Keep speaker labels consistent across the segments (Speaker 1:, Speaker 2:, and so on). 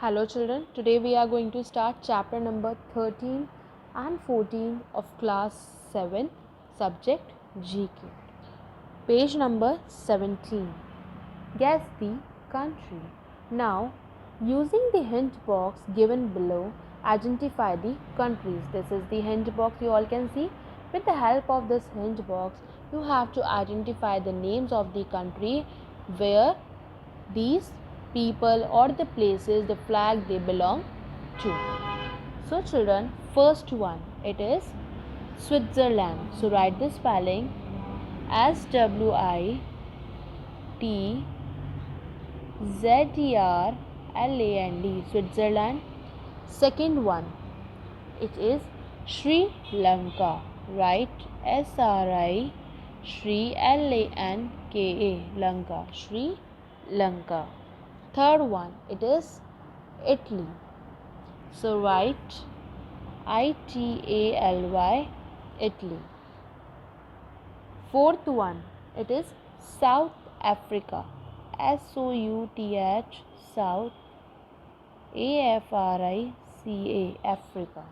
Speaker 1: Hello children, today we are going to start chapter number 13 and 14 of class 7 subject GK. Page number 17. Guess the country. Now, using the hint box given below, identify the countries. This is the hint box you all can see. With the help of this hint box, you have to identify the names of the country where these people or the places, the flag they belong to. So children, first one, it is Switzerland. So write the spelling SWITZERLAND, Switzerland. Second one, it is Sri Lanka. Write Sri Lanka, Lanka, Sri Lanka. Third one, it is Italy. So write ITALY, Italy. Fourth one, it is South Africa. SOUTH, South AFRICA, Africa.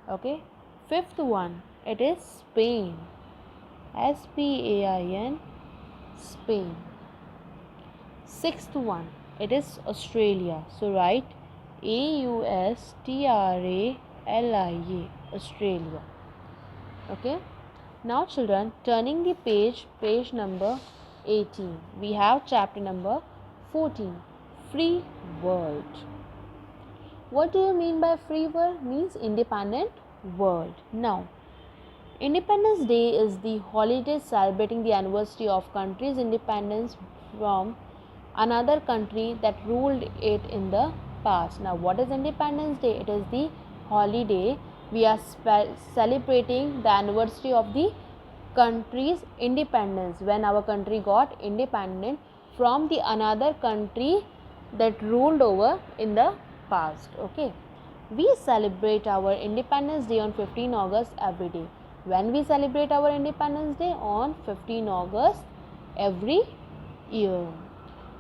Speaker 1: Okay. Fifth one, it is Spain. SPAIN, Spain. Sixth one, it is Australia. So write AUSTRALIA, Australia. Okay. Now children, turning the page number 18. We have chapter number 14, Free World. What do you mean by free world? Means independent world. Now, Independence Day is the holiday celebrating the anniversary of country's independence from another country that ruled it in the past. Now, what is Independence Day? It is the holiday we are celebrating the anniversary of the country's independence, when our country got independent from the another country that ruled over in the past. Okay, we celebrate our Independence Day on 15 August every day. When we celebrate our Independence Day? On 15 August every year.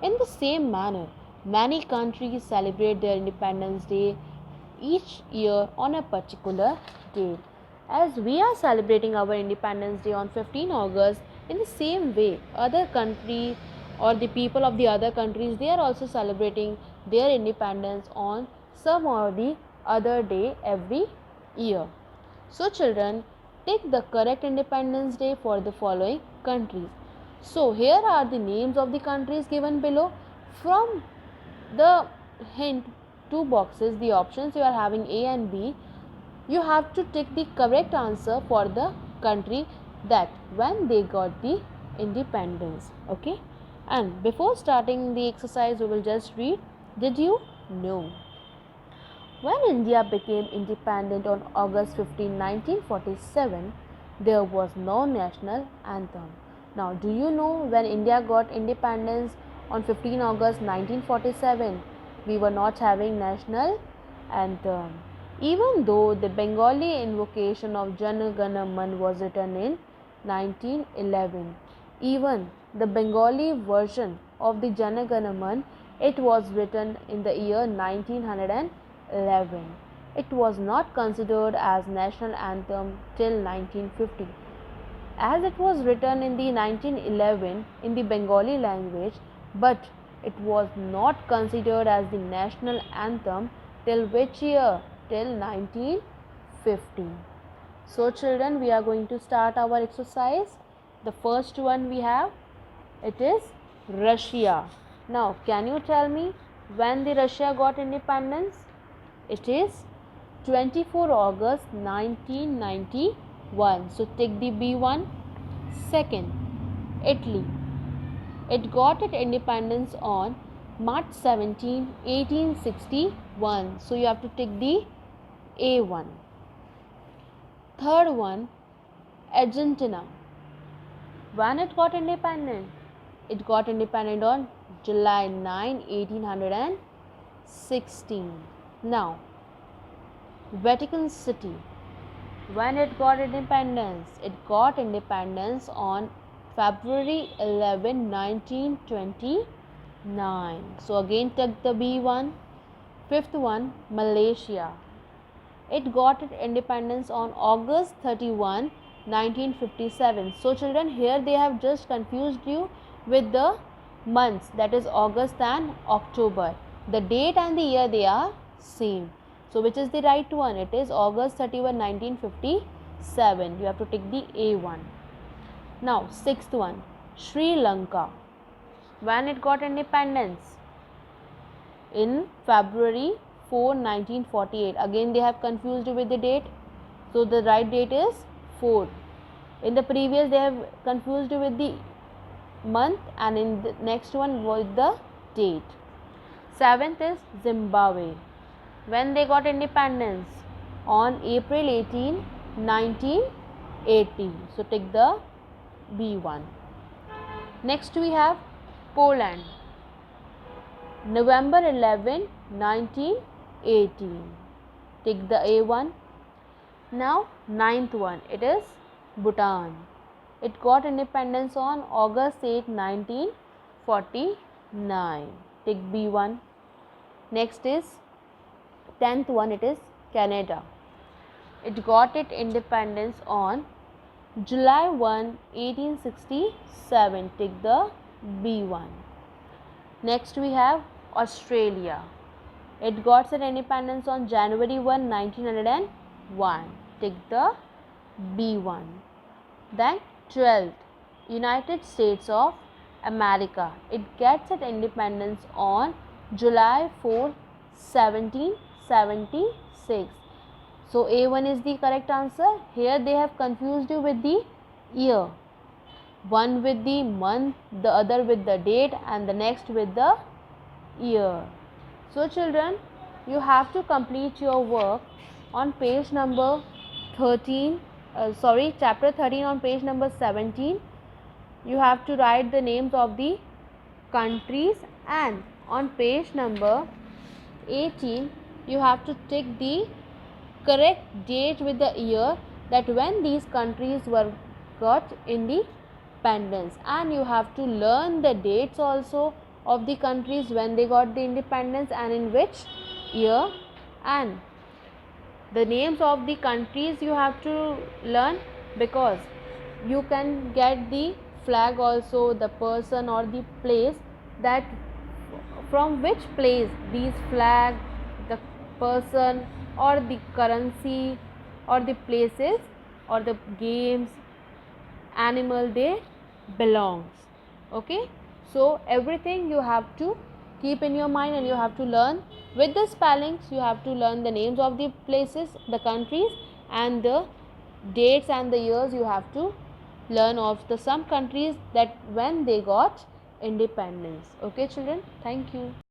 Speaker 1: In the same manner, many countries celebrate their Independence Day each year on a particular date. As we are celebrating our Independence Day on 15 August, in the same way, other countries or the people of the other countries, they are also celebrating their independence on some or the other day every year. So children, take the correct Independence Day for the following countries. So here are the names of the countries given below. From the hint, two boxes, the options you are having A and B, you have to take the correct answer for the country that when they got the independence. Okay, and before starting the exercise, we will just read. Did you know? When India became independent on August 15, 1947, there was no national anthem. Now, do you know when India got independence on 15 August 1947? We were not having national anthem. Even though the Bengali invocation of Jana Gana Man was written in 1911, even the Bengali version of the Jana Gana Man, it was written in the year 1911. It was not considered as national anthem till 1950. As it was written in the 1911 in the Bengali language, but it was not considered as the national anthem till which year? Till 1950. So children, we are going to start our exercise. The first one we have, it is Russia. Now, can you tell me when the Russia got independence? It is 24 August 1991. So take the B1. Second, Italy. It got its independence on March 17, 1861. So you have to take the A1. Third one, Argentina. When it got independent? It got independent on July 9, 1816. Now, Vatican City. When it got independence? It got independence on February 11, 1929. So again take the B1. Fifth one, Malaysia. It got its independence on August 31, 1957. So children, here they have just confused you with the months, that is August and October. The date and the year they are same. So which is the right one? It is August 31, 1957. You have to take the A1. Now sixth one, Sri Lanka. When it got independence? In February 4, 1948. Again they have confused you with the date. So the right date is 4. In the previous they have confused you with the month, and in the next one with the date. Seventh is Zimbabwe. When they got independence? On April 18, 1980. So take the B1. Next we have Poland. November 11, 1918. Take the A1. Now ninth one, it is Bhutan. It got independence on August 8, 1949. Take B1. Next is 10th one, it is Canada. It got its independence on July 1, 1867. Take the B1. Next we have Australia. It got its independence on January 1, 1901. Take the B1. Then 12th, United States of America. It gets its independence on July 4, 1776. So A1 is the correct answer. Here they have confused you with the year. One with the month, the other with the date, and the next with the year. So children, you have to complete your work on page number 13, chapter 13 on page number 17. You have to write the names of the countries, and on page number 18 you have to tick the correct date with the year, that when these countries were got independence, and you have to learn the dates also of the countries when they got the independence and in which year, and the names of the countries you have to learn, because you can get the flag also, the person or the place, that from which place these flag, the person or the currency or the places or the games, animal they belongs. Okay, so everything you have to keep in your mind, and you have to learn with the spellings. You have to learn the names of the places, the countries, and the dates and the years. You have to learn of the some countries that when they got independence. Okay children, thank you.